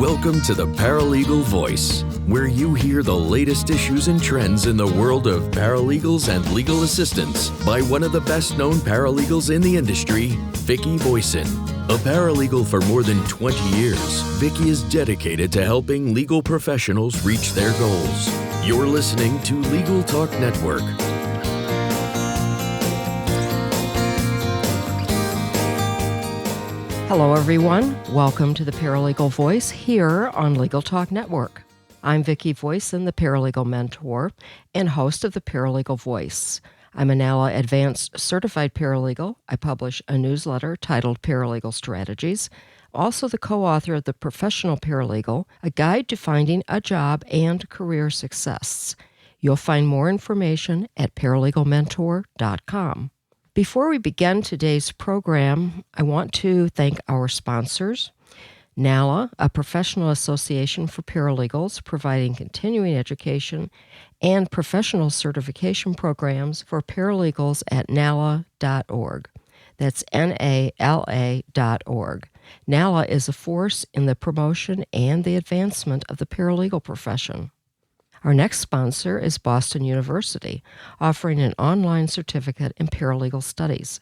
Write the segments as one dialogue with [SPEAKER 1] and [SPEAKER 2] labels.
[SPEAKER 1] Welcome to the Paralegal Voice, where you hear the latest issues and trends in the world of paralegals and legal assistants by one of the best-known paralegals in the industry, Vicki Voisin. A paralegal for more than 20 years, Vicki is dedicated to helping legal professionals reach their goals. You're listening to Legal Talk Network.
[SPEAKER 2] Hello, everyone. Welcome to the Paralegal Voice here on Legal Talk Network. I'm Vicki Voisin, the Paralegal Mentor and host of the Paralegal Voice. I'm a NALA Advanced Certified Paralegal. I publish a newsletter titled Paralegal Strategies. Also the co-author of The Professional Paralegal, a guide to finding a job and career success. You'll find more information at paralegalmentor.com. Before we begin today's program, I want to thank our sponsors. NALA, a professional association for paralegals providing continuing education and professional certification programs for paralegals at NALA.org. That's NALA.org. NALA is a force in the promotion and the advancement of the paralegal profession. Our next sponsor is Boston University, offering an online certificate in paralegal studies.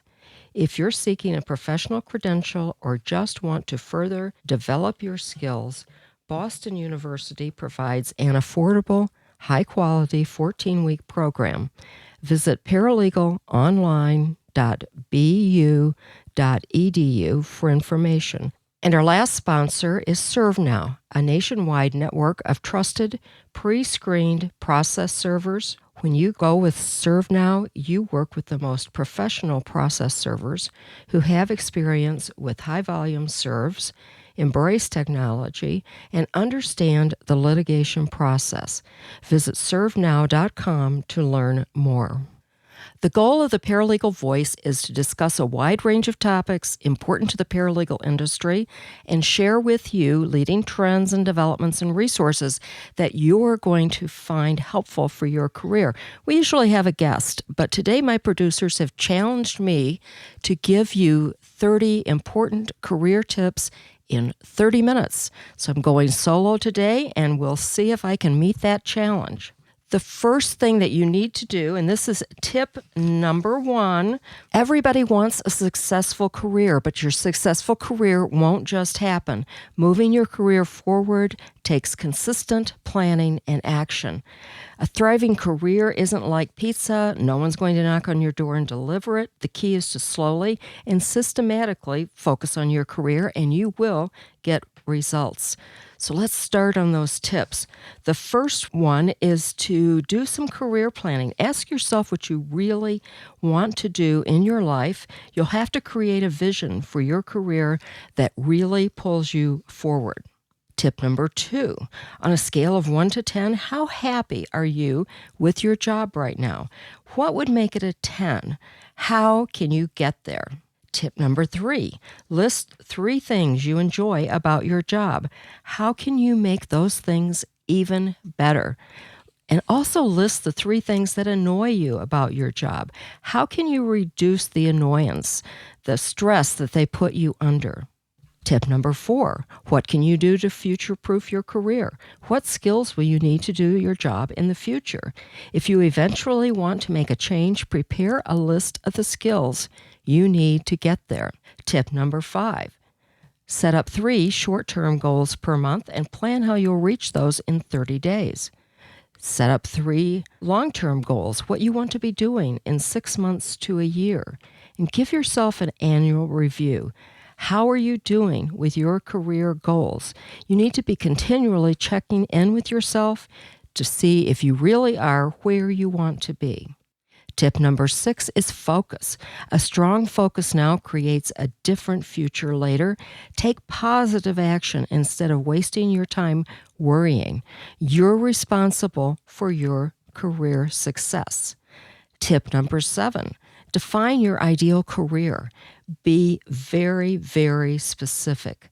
[SPEAKER 2] If you're seeking a professional credential or just want to further develop your skills, Boston University provides an affordable, high-quality 14-week program. Visit paralegalonline.bu.edu for information. And our last sponsor is ServeNow, a nationwide network of trusted, pre-screened process servers. When you go with ServeNow, you work with the most professional process servers who have experience with high-volume serves, embrace technology, and understand the litigation process. Visit servenow.com to learn more. The goal of the Paralegal Voice is to discuss a wide range of topics important to the paralegal industry and share with you leading trends and developments and resources that you're going to find helpful for your career. We usually have a guest, but today my producers have challenged me to give you 30 important career tips in 30 minutes. So I'm going solo today, and we'll see if I can meet that challenge. The first thing that you need to do, and this is tip number 1, everybody wants a successful career, but your successful career won't just happen. Moving your career forward takes consistent planning and action. A thriving career isn't like pizza. No one's going to knock on your door and deliver it. The key is to slowly and systematically focus on your career, and you will get results. So let's start on those tips. The first one is to do some career planning. Ask yourself what you really want to do in your life. You'll have to create a vision for your career that really pulls you forward. Tip number 2, on a scale of 1 to 10, how happy are you with your job right now? What would make it a 10? How can you get there? Tip number 3, list 3 things you enjoy about your job. How can you make those things even better? And also list the 3 things that annoy you about your job. How can you reduce the annoyance, the stress that they put you under? Tip number 4, what can you do to future-proof your career? What skills will you need to do your job in the future? If you eventually want to make a change, prepare a list of the skills you need to get there. Tip number 5, set up 3 short-term goals per month and plan how you'll reach those in 30 days. Set up 3 long-term goals, what you want to be doing in 6 months to a year, and give yourself an annual review. How are you doing with your career goals? You need to be continually checking in with yourself to see if you really are where you want to be. Tip number 6 is focus. A strong focus now creates a different future later. Take positive action instead of wasting your time worrying. You're responsible for your career success. Tip number 7, define your ideal career. Be very, very specific.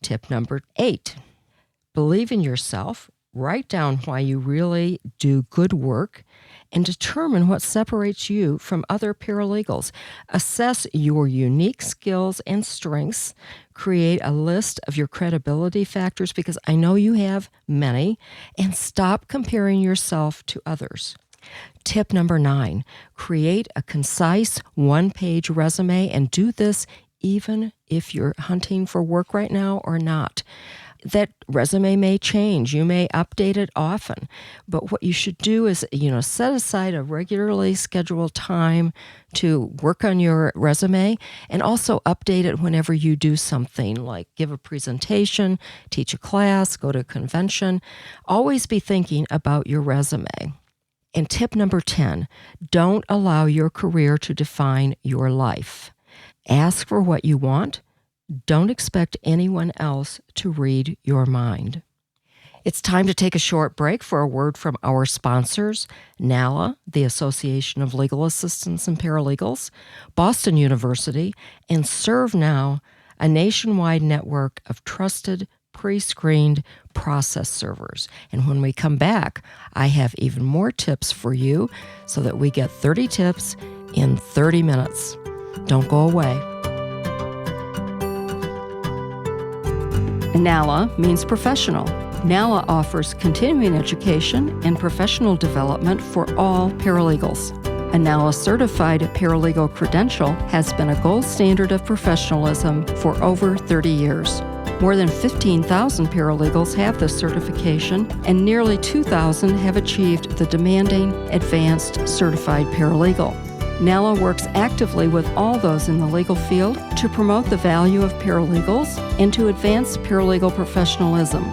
[SPEAKER 2] Tip number 8, believe in yourself. Write down why you really do good work and determine what separates you from other paralegals. Assess your unique skills and strengths. Create a list of your credibility factors, because I know you have many, and stop comparing yourself to others. Tip number 9, create a concise one-page resume, and do this even if you're hunting for work right now or not. That resume may change. You may update it often. But what you should do is, set aside a regularly scheduled time to work on your resume, and also update it whenever you do something like give a presentation, teach a class, go to a convention. Always be thinking about your resume. And tip number 10, don't allow your career to define your life. Ask for what you want. Don't expect anyone else to read your mind. It's time to take a short break for a word from our sponsors, NALA, the Association of Legal Assistants and Paralegals, Boston University, and ServeNow, a nationwide network of trusted, pre-screened process servers. And when we come back, I have even more tips for you so that we get 30 tips in 30 minutes. Don't go away. NALA means professional. NALA offers continuing education and professional development for all paralegals. A NALA certified paralegal credential has been a gold standard of professionalism for over 30 years. More than 15,000 paralegals have this certification, and nearly 2,000 have achieved the demanding Advanced Certified Paralegal. NALA works actively with all those in the legal field to promote the value of paralegals and to advance paralegal professionalism.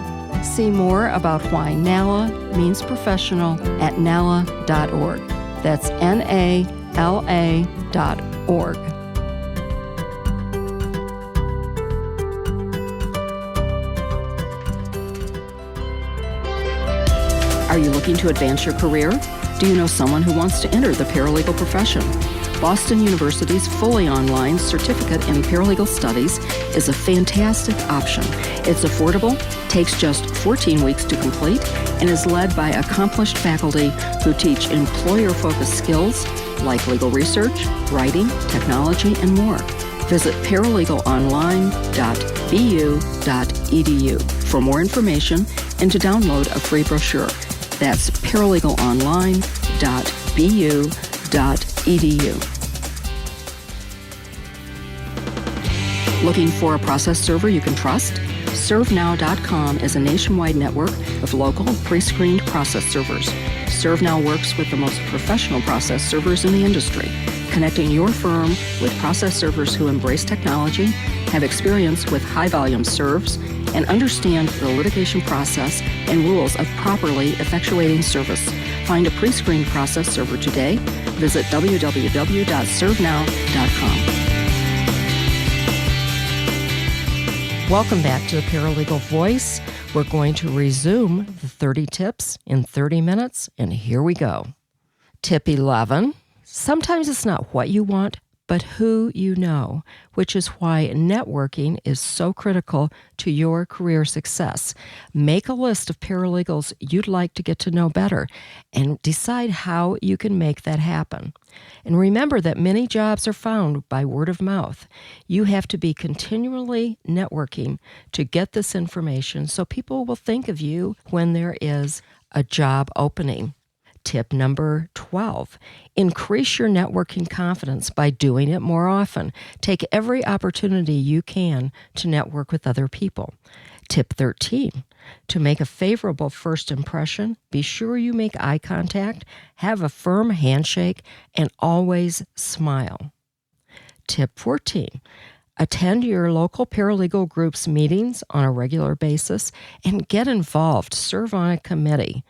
[SPEAKER 2] See more about why NALA means professional at nala.org. That's NALA.org. Are you looking to advance your career? Do you know someone who wants to enter the paralegal profession? Boston University's fully online certificate in paralegal studies is a fantastic option. It's affordable, takes just 14 weeks to complete, and is led by accomplished faculty who teach employer-focused skills like legal research, writing, technology, and more. Visit paralegalonline.bu.edu for more information and to download a free brochure. That's paralegalonline.bu.edu. Looking for a process server you can trust? ServeNow.com is a nationwide network of local pre-screened process servers. ServeNow works with the most professional process servers in the industry, connecting your firm with process servers who embrace technology, have experience with high-volume serves, and understand the litigation process and rules of properly effectuating service. Find a pre-screened process server today. Visit www.servenow.com. Welcome back to the Paralegal Voice. We're going to resume the 30 tips in 30 minutes, and here we go. Tip 11. Sometimes it's not what you want, but who you know, which is why networking is so critical to your career success. Make a list of paralegals you'd like to get to know better and decide how you can make that happen. And remember that many jobs are found by word of mouth. You have to be continually networking to get this information so people will think of you when there is a job opening. Tip number 12, increase your networking confidence by doing it more often. Take every opportunity you can to network with other people. Tip 13, to make a favorable first impression, be sure you make eye contact, have a firm handshake, and always smile. Tip 14, attend your local paralegal group's meetings on a regular basis and get involved. Serve on a committee.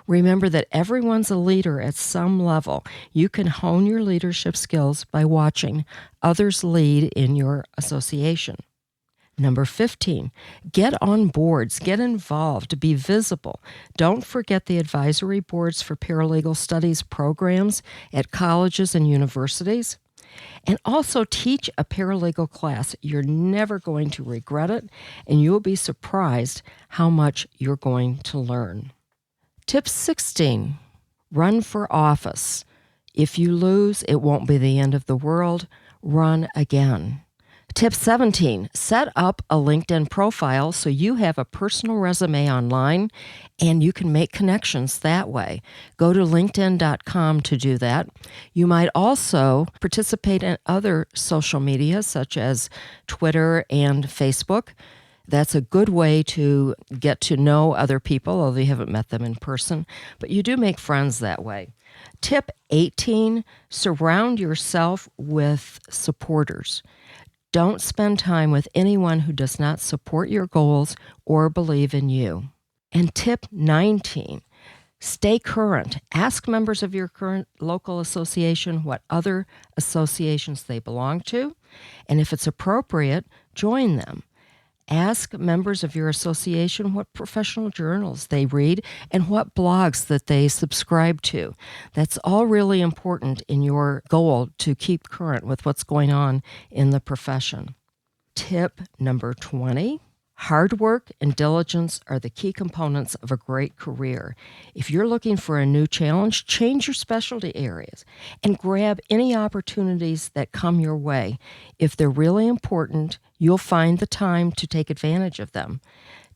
[SPEAKER 2] Remember that everyone's a leader at some level. You can hone your leadership skills by watching others lead in your association. Number 15, get on boards, get involved, be visible. Don't forget the advisory boards for paralegal studies programs at colleges and universities. And also teach a paralegal class. You're never going to regret it, and you'll be surprised how much you're going to learn. Tip 16, Run for office. If you lose, it won't be the end of the world. Run again. Tip 17, set up a LinkedIn profile so you have a personal resume online and you can make connections that way. Go to linkedin.com to do that. You might also participate in other social media such as Twitter and Facebook. That's a good way to get to know other people, although you haven't met them in person, but you do make friends that way. Tip 18, surround yourself with supporters. Don't spend time with anyone who does not support your goals or believe in you. And tip 19, stay current. Ask members of your current local association what other associations they belong to, and if it's appropriate, join them. Ask members of your association what professional journals they read and what blogs that they subscribe to. That's all really important in your goal to keep current with what's going on in the profession. Tip number 20. Hard work and diligence are the key components of a great career. If you're looking for a new challenge, change your specialty areas and grab any opportunities that come your way. If they're really important, you'll find the time to take advantage of them.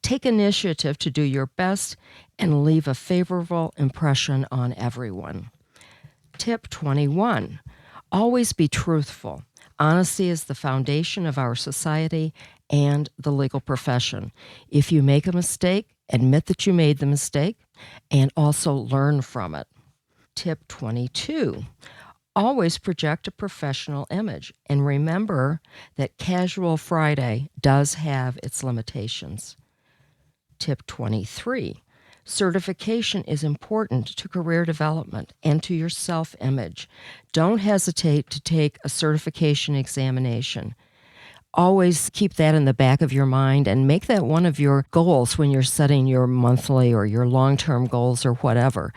[SPEAKER 2] Take initiative to do your best and leave a favorable impression on everyone. Tip 21. Always be truthful. Honesty is the foundation of our society and the legal profession. If you make a mistake, admit that you made the mistake and also learn from it. Tip 22. Always project a professional image and remember that Casual Friday does have its limitations. Tip 23. Certification is important to career development and to your self-image. Don't hesitate to take a certification examination. Always keep that in the back of your mind and make that one of your goals when you're setting your monthly or your long-term goals or whatever.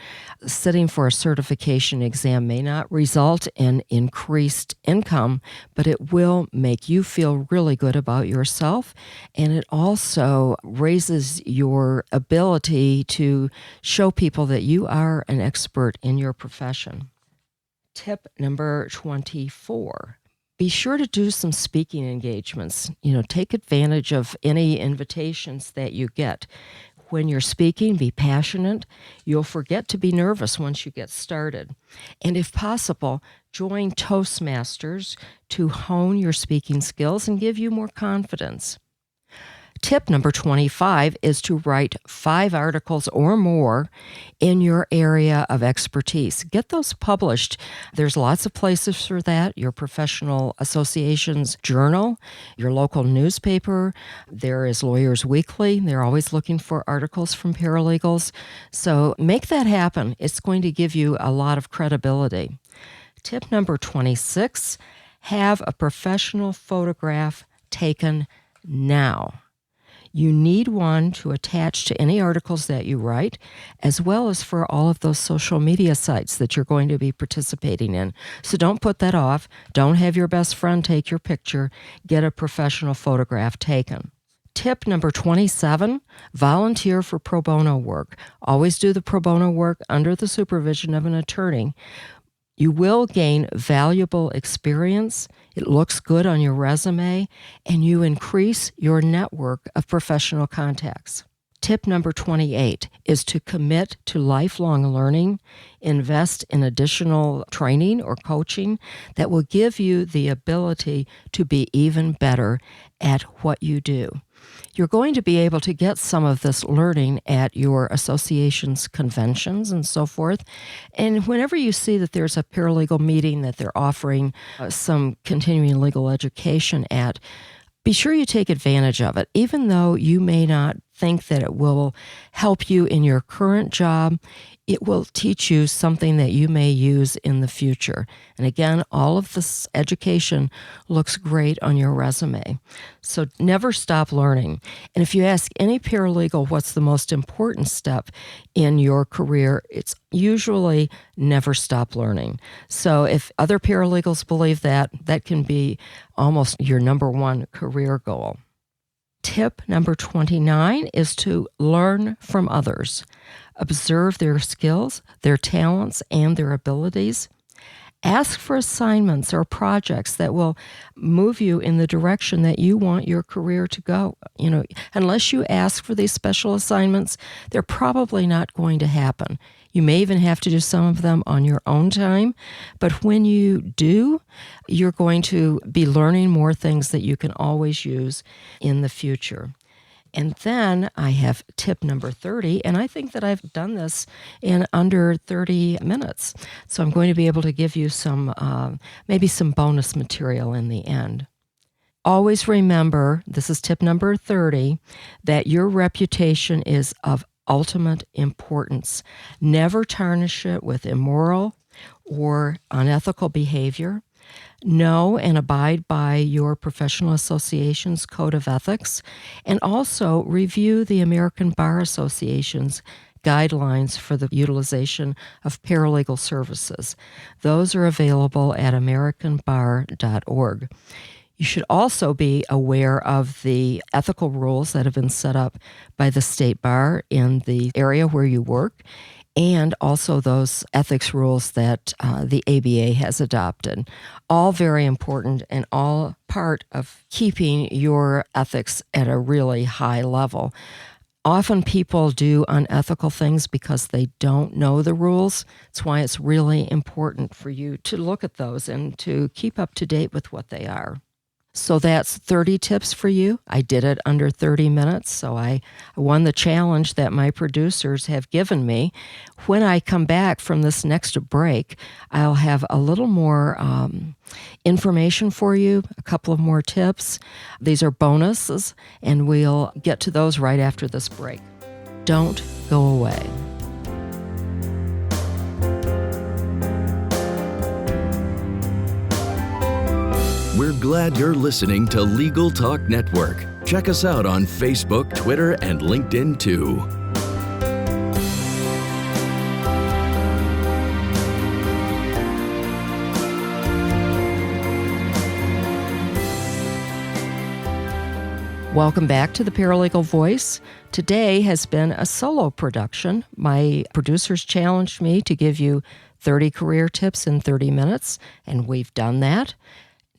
[SPEAKER 2] Sitting for a certification exam may not result in increased income, but it will make you feel really good about yourself, and it also raises your ability to show people that you are an expert in your profession. Tip number 24. Be sure to do some speaking engagements. Take advantage of any invitations that you get. When you're speaking, be passionate. You'll forget to be nervous once you get started. And if possible, join Toastmasters to hone your speaking skills and give you more confidence. Tip number 25 is to write 5 articles or more in your area of expertise. Get those published. There's lots of places for that. Your professional association's journal, your local newspaper. There is Lawyers Weekly. They're always looking for articles from paralegals. So make that happen. It's going to give you a lot of credibility. Tip number 26, have a professional photograph taken now. You need one to attach to any articles that you write, as well as for all of those social media sites that you're going to be participating in. So don't put that off. Don't have your best friend take your picture. Get a professional photograph taken. Tip number 27, volunteer for pro bono work. Always do the pro bono work under the supervision of an attorney. You will gain valuable experience, it looks good on your resume, and you increase your network of professional contacts. Tip number 28 is to commit to lifelong learning, invest in additional training or coaching that will give you the ability to be even better at what you do. You're going to be able to get some of this learning at your association's conventions and so forth. And whenever you see that there's a paralegal meeting that they're offering some continuing legal education at, be sure you take advantage of it. Even though you may not think that it will help you in your current job, it will teach you something that you may use in the future. And again, all of this education looks great on your resume. So never stop learning. And if you ask any paralegal what's the most important step in your career, it's usually never stop learning. So if other paralegals believe that, that can be almost your number one career goal. Tip number 29 is to learn from others. Observe their skills, their talents, and their abilities. Ask for assignments or projects that will move you in the direction that you want your career to go. Unless you ask for these special assignments, they're probably not going to happen. You may even have to do some of them on your own time, but when you do, you're going to be learning more things that you can always use in the future. And then I have tip number 30, and I think that I've done this in under 30 minutes. So I'm going to be able to give you maybe some bonus material in the end. Always remember, this is tip number 30, that your reputation is of ultimate importance. Never tarnish it with immoral or unethical behavior. Know and abide by your professional association's code of ethics, and also review the American Bar Association's guidelines for the utilization of paralegal services. Those are available at americanbar.org. You should also be aware of the ethical rules that have been set up by the state bar in the area where you work, and also those ethics rules that the ABA has adopted. All very important and all part of keeping your ethics at a really high level. Often people do unethical things because they don't know the rules. That's why it's really important for you to look at those and to keep up to date with what they are. So that's 30 tips for you. I did it under 30 minutes, so I won the challenge that my producers have given me. When I come back from this next break, I'll have a little more information for you, a couple of more tips. These are bonuses, and we'll get to those right after this break. Don't go away.
[SPEAKER 1] We're glad you're listening to Legal Talk Network. Check us out on Facebook, Twitter, and LinkedIn too.
[SPEAKER 2] Welcome back to the Paralegal Voice. Today has been a solo production. My producers challenged me to give you 30 career tips in 30 minutes, and we've done that.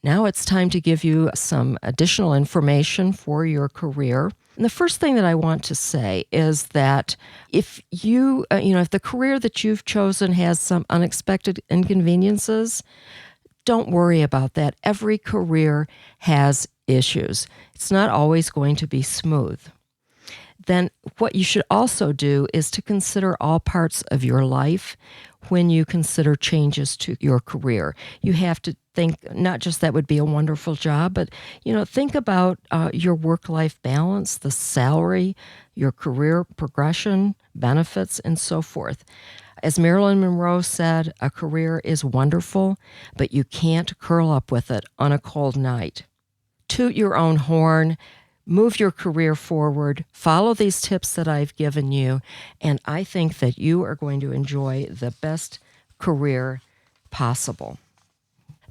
[SPEAKER 2] Now it's time to give you some additional information for your career. And the first thing that I want to say is that if if the career that you've chosen has some unexpected inconveniences, don't worry about that. Every career has issues. It's not always going to be smooth. Then what you should also do is to consider all parts of your life when you consider changes to your career. You have to think, not just that would be a wonderful job, but think about your work-life balance, the salary, your career progression, benefits, and so forth. As Marilyn Monroe said, a career is wonderful, but you can't curl up with it on a cold night. Toot your own horn. Move your career forward, follow these tips that I've given you, and I think that you are going to enjoy the best career possible.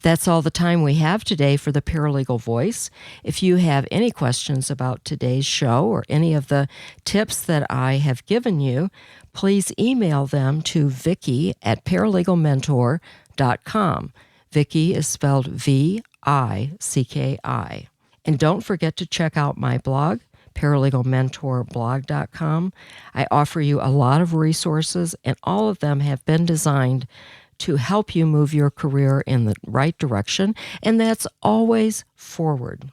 [SPEAKER 2] That's all the time we have today for the Paralegal Voice. If you have any questions about today's show or any of the tips that I have given you, please email them to Vicki@paralegalmentor.com. Vicki is spelled Vicki. And don't forget to check out my blog, paralegalmentorblog.com. I offer you a lot of resources, and all of them have been designed to help you move your career in the right direction, and that's always forward.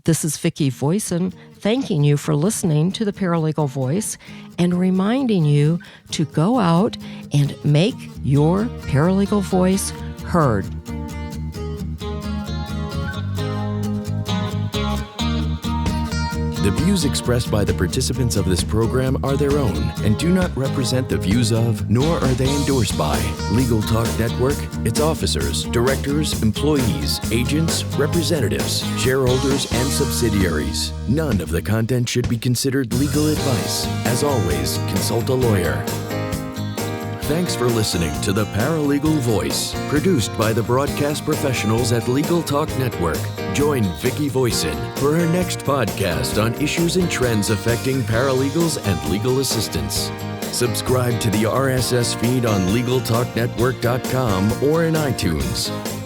[SPEAKER 2] This is Vicki Voisin, thanking you for listening to the Paralegal Voice and reminding you to go out and make your paralegal voice heard.
[SPEAKER 1] The views expressed by the participants of this program are their own and do not represent the views of, nor are they endorsed by, Legal Talk Network, its officers, directors, employees, agents, representatives, shareholders, and subsidiaries. None of the content should be considered legal advice. As always, consult a lawyer. Thanks for listening to the Paralegal Voice, produced by the broadcast professionals at Legal Talk Network. Join Vicki Voisin for her next podcast on issues and trends affecting paralegals and legal assistants. Subscribe to the RSS feed on LegalTalkNetwork.com or in iTunes.